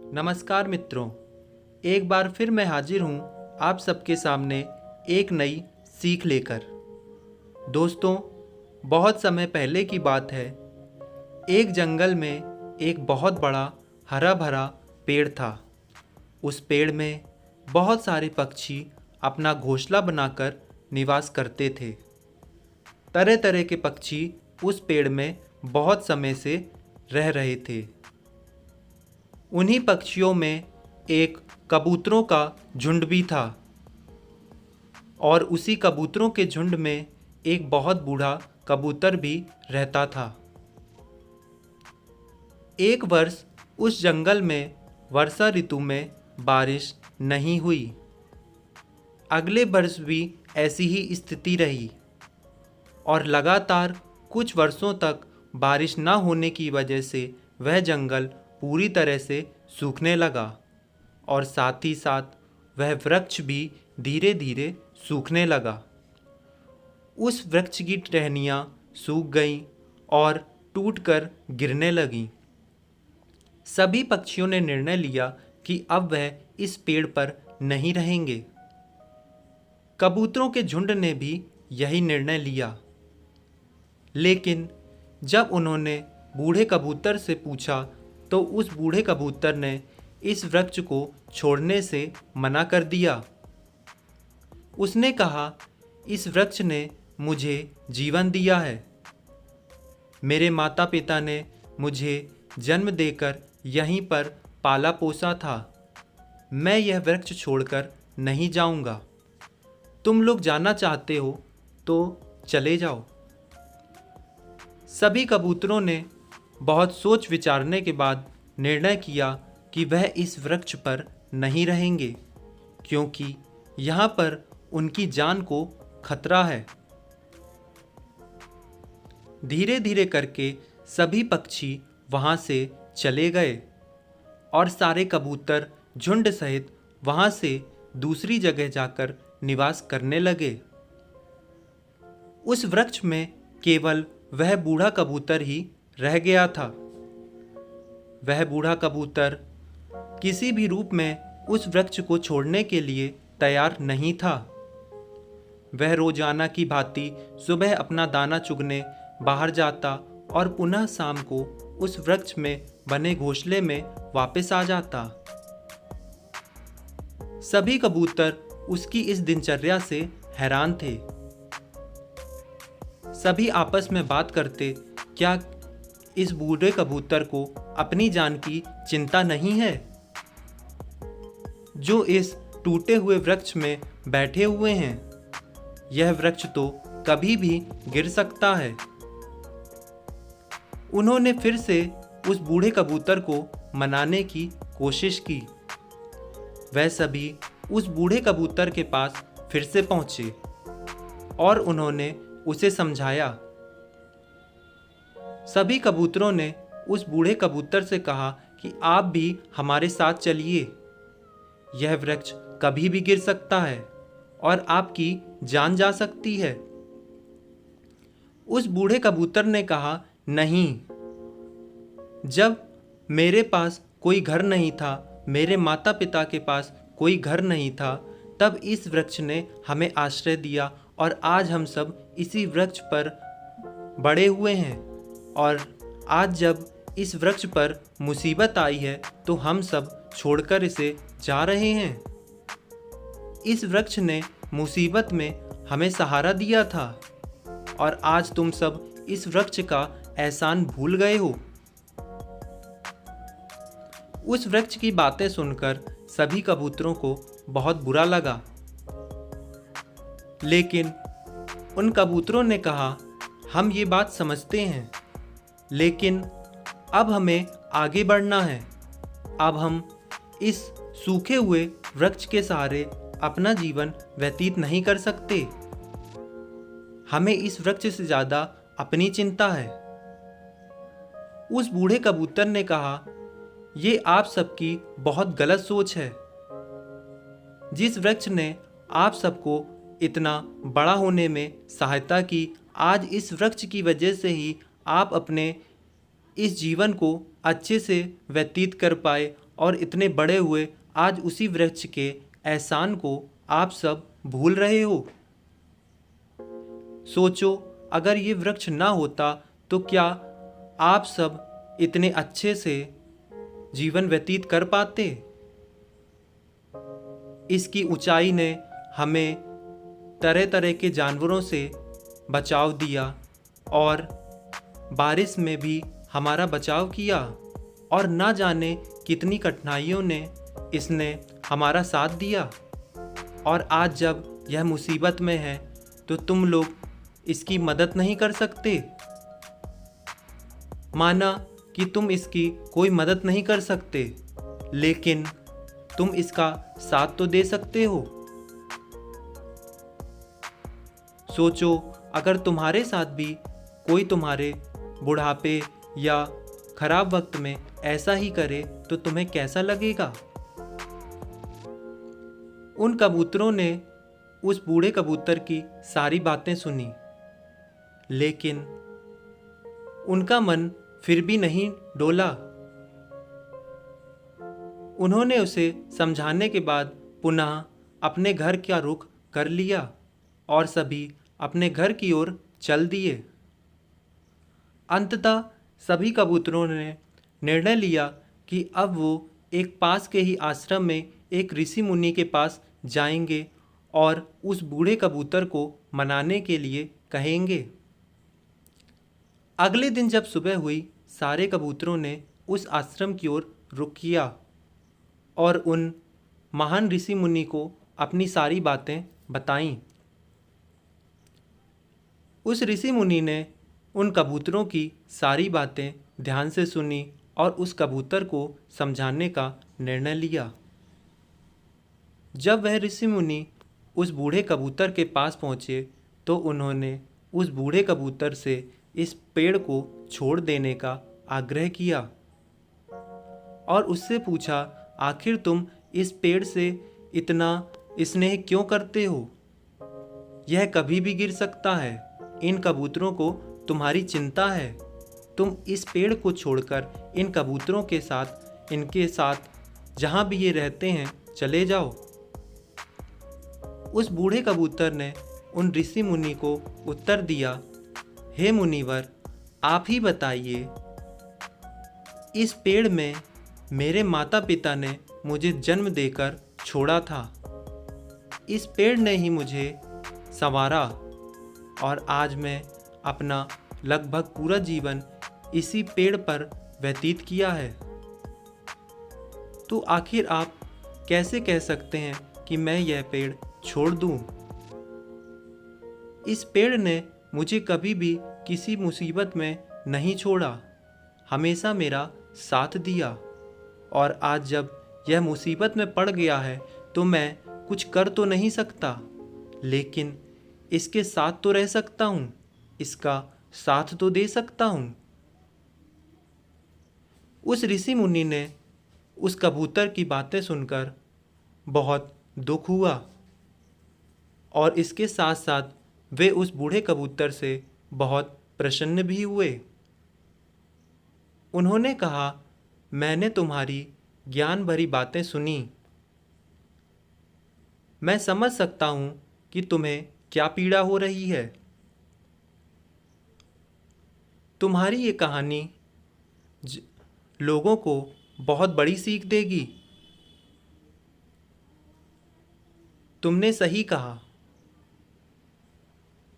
नमस्कार मित्रों, एक बार फिर मैं हाजिर हूँ आप सबके सामने एक नई सीख लेकर। दोस्तों, बहुत समय पहले की बात है। एक जंगल में एक बहुत बड़ा हरा भरा पेड़ था। उस पेड़ में बहुत सारे पक्षी अपना घोंसला बनाकर निवास करते थे। तरह तरह के पक्षी उस पेड़ में बहुत समय से रह रहे थे। उन्हीं पक्षियों में एक कबूतरों का झुंड भी था और उसी कबूतरों के झुंड में एक बहुत बूढ़ा कबूतर भी रहता था। एक वर्ष उस जंगल में वर्षा ऋतु में बारिश नहीं हुई। अगले वर्ष भी ऐसी ही स्थिति रही और लगातार कुछ वर्षों तक बारिश न होने की वजह से वह जंगल पूरी तरह से सूखने लगा और साथ ही साथ वह वृक्ष भी धीरे धीरे सूखने लगा। उस वृक्ष की टहनियाँ सूख गईं और टूटकर गिरने लगीं। सभी पक्षियों ने निर्णय लिया कि अब वह इस पेड़ पर नहीं रहेंगे। कबूतरों के झुंड ने भी यही निर्णय लिया, लेकिन जब उन्होंने बूढ़े कबूतर से पूछा तो उस बूढ़े कबूतर ने इस वृक्ष को छोड़ने से मना कर दिया। उसने कहा, इस वृक्ष ने मुझे जीवन दिया है। मेरे माता पिता ने मुझे जन्म देकर यहीं पर पाला पोसा था। मैं यह वृक्ष छोड़कर नहीं जाऊंगा। तुम लोग जाना चाहते हो तो चले जाओ। सभी कबूतरों ने बहुत सोच विचारने के बाद निर्णय किया कि वह इस वृक्ष पर नहीं रहेंगे, क्योंकि यहाँ पर उनकी जान को खतरा है। धीरे धीरे करके सभी पक्षी वहाँ से चले गए और सारे कबूतर झुंड सहित वहाँ से दूसरी जगह जाकर निवास करने लगे। उस वृक्ष में केवल वह बूढ़ा कबूतर ही रह गया था। वह बूढ़ा कबूतर किसी भी रूप में उस वृक्ष को छोड़ने के लिए तैयार नहीं था। वह रोजाना की भांति सुबह अपना दाना चुगने बाहर जाता और पुनः शाम को उस वृक्ष में बने घोंसले में वापस आ जाता। सभी कबूतर उसकी इस दिनचर्या से हैरान थे। सभी आपस में बात करते, क्या इस बूढ़े कबूतर को अपनी जान की चिंता नहीं है, जो इस टूटे हुए वृक्ष में बैठे हुए हैं? यह वृक्ष तो कभी भी गिर सकता है। उन्होंने फिर से उस बूढ़े कबूतर को मनाने की कोशिश की। वह सभी उस बूढ़े कबूतर के पास फिर से पहुंचे और उन्होंने उसे समझाया। सभी कबूतरों ने उस बूढ़े कबूतर से कहा कि आप भी हमारे साथ चलिए। यह वृक्ष कभी भी गिर सकता है और आपकी जान जा सकती है। उस बूढ़े कबूतर ने कहा, नहीं, जब मेरे पास कोई घर नहीं था, मेरे माता पिता के पास कोई घर नहीं था, तब इस वृक्ष ने हमें आश्रय दिया और आज हम सब इसी वृक्ष पर बड़े हुए हैं। और आज जब इस वृक्ष पर मुसीबत आई है तो हम सब छोड़कर इसे जा रहे हैं। इस वृक्ष ने मुसीबत में हमें सहारा दिया था और आज तुम सब इस वृक्ष का एहसान भूल गए हो। उस वृक्ष की बातें सुनकर सभी कबूतरों को बहुत बुरा लगा, लेकिन उन कबूतरों ने कहा, हम ये बात समझते हैं, लेकिन अब हमें आगे बढ़ना है। अब हम इस सूखे हुए वृक्ष के सहारे अपना जीवन व्यतीत नहीं कर सकते। हमें इस वृक्ष से ज़्यादा अपनी चिंता है। उस बूढ़े कबूतर ने कहा, ये आप सबकी बहुत गलत सोच है। जिस वृक्ष ने आप सबको इतना बड़ा होने में सहायता की, आज इस वृक्ष की वजह से ही आप अपने इस जीवन को अच्छे से व्यतीत कर पाए और इतने बड़े हुए आज उसी वृक्ष के एहसान को आप सब भूल रहे हो। सोचो, अगर ये वृक्ष ना होता तो क्या आप सब इतने अच्छे से जीवन व्यतीत कर पाते? इसकी ऊंचाई ने हमें तरह तरह के जानवरों से बचाव दिया और बारिश में भी हमारा बचाव किया, और ना जाने कितनी कठिनाइयों ने इसने हमारा साथ दिया। और आज जब यह मुसीबत में है तो तुम लोग इसकी मदद नहीं कर सकते। माना कि तुम इसकी कोई मदद नहीं कर सकते, लेकिन तुम इसका साथ तो दे सकते हो। सोचो, अगर तुम्हारे साथ भी कोई तुम्हारे बुढ़ापे या खराब वक्त में ऐसा ही करे तो तुम्हें कैसा लगेगा? उन कबूतरों ने उस बूढ़े कबूतर की सारी बातें सुनी, लेकिन उनका मन फिर भी नहीं डोला। उन्होंने उसे समझाने के बाद पुनः अपने घर का रुख कर लिया और सभी अपने घर की ओर चल दिए। अंततः सभी कबूतरों ने निर्णय लिया कि अब वो एक पास के ही आश्रम में एक ऋषि मुनि के पास जाएंगे और उस बूढ़े कबूतर को मनाने के लिए कहेंगे। अगले दिन जब सुबह हुई, सारे कबूतरों ने उस आश्रम की ओर रुख किया और उन महान ऋषि मुनि को अपनी सारी बातें बताईं। उस ऋषि मुनि ने उन कबूतरों की सारी बातें ध्यान से सुनी और उस कबूतर को समझाने का निर्णय लिया। जब वह ऋषि मुनि उस बूढ़े कबूतर के पास पहुँचे तो उन्होंने उस बूढ़े कबूतर से इस पेड़ को छोड़ देने का आग्रह किया और उससे पूछा, आखिर तुम इस पेड़ से इतना स्नेह क्यों करते हो? यह कभी भी गिर सकता है। इन कबूतरों को तुम्हारी चिंता है। तुम इस पेड़ को छोड़कर इन कबूतरों के साथ, इनके साथ जहाँ भी ये रहते हैं चले जाओ। उस बूढ़े कबूतर ने उन ऋषि मुनि को उत्तर दिया, हे मुनिवर, आप ही बताइए, इस पेड़ में मेरे माता पिता ने मुझे जन्म देकर छोड़ा था। इस पेड़ ने ही मुझे संवारा और आज मैं अपना लगभग पूरा जीवन इसी पेड़ पर व्यतीत किया है। तो आखिर आप कैसे कह सकते हैं कि मैं यह पेड़ छोड़ दूं? इस पेड़ ने मुझे कभी भी किसी मुसीबत में नहीं छोड़ा, हमेशा मेरा साथ दिया, और आज जब यह मुसीबत में पड़ गया है तो मैं कुछ कर तो नहीं सकता, लेकिन इसके साथ तो रह सकता हूँ, इसका साथ तो दे सकता हूँ। उस ऋषि मुनि ने उस कबूतर की बातें सुनकर बहुत दुख हुआ और इसके साथ साथ वे उस बूढ़े कबूतर से बहुत प्रसन्न भी हुए। उन्होंने कहा, मैंने तुम्हारी ज्ञान भरी बातें सुनी। मैं समझ सकता हूँ कि तुम्हें क्या पीड़ा हो रही है। तुम्हारी ये कहानी लोगों को बहुत बड़ी सीख देगी। तुमने सही कहा,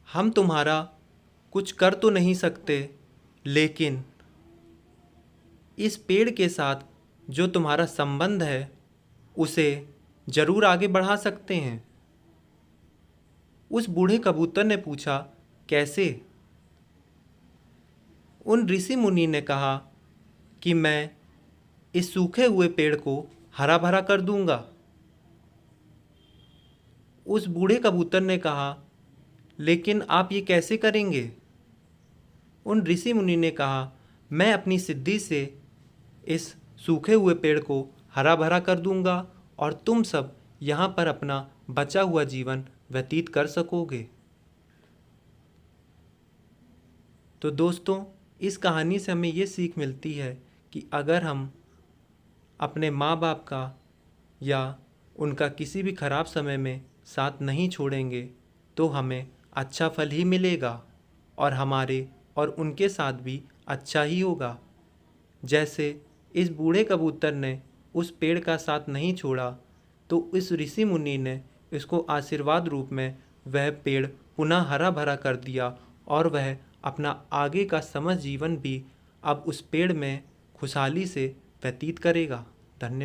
हम तुम्हारा कुछ कर तो नहीं सकते, लेकिन इस पेड़ के साथ जो तुम्हारा संबंध है उसे जरूर आगे बढ़ा सकते हैं। उस बूढ़े कबूतर ने पूछा, कैसे? उन ऋषि मुनि ने कहा कि मैं इस सूखे हुए पेड़ को हरा भरा कर दूंगा। उस बूढ़े कबूतर ने कहा, लेकिन आप ये कैसे करेंगे? उन ऋषि मुनि ने कहा, मैं अपनी सिद्धि से इस सूखे हुए पेड़ को हरा भरा कर दूंगा और तुम सब यहाँ पर अपना बचा हुआ जीवन व्यतीत कर सकोगे। तो दोस्तों, इस कहानी से हमें ये सीख मिलती है कि अगर हम अपने माँ बाप का या उनका किसी भी खराब समय में साथ नहीं छोड़ेंगे तो हमें अच्छा फल ही मिलेगा और हमारे और उनके साथ भी अच्छा ही होगा। जैसे इस बूढ़े कबूतर ने उस पेड़ का साथ नहीं छोड़ा तो इस ऋषि मुनि ने इसको आशीर्वाद रूप में वह पेड़ पुनः हरा भरा कर दिया और वह अपना आगे का समस्त जीवन भी अब उस पेड़ में खुशहाली से व्यतीत करेगा। धन्यवाद।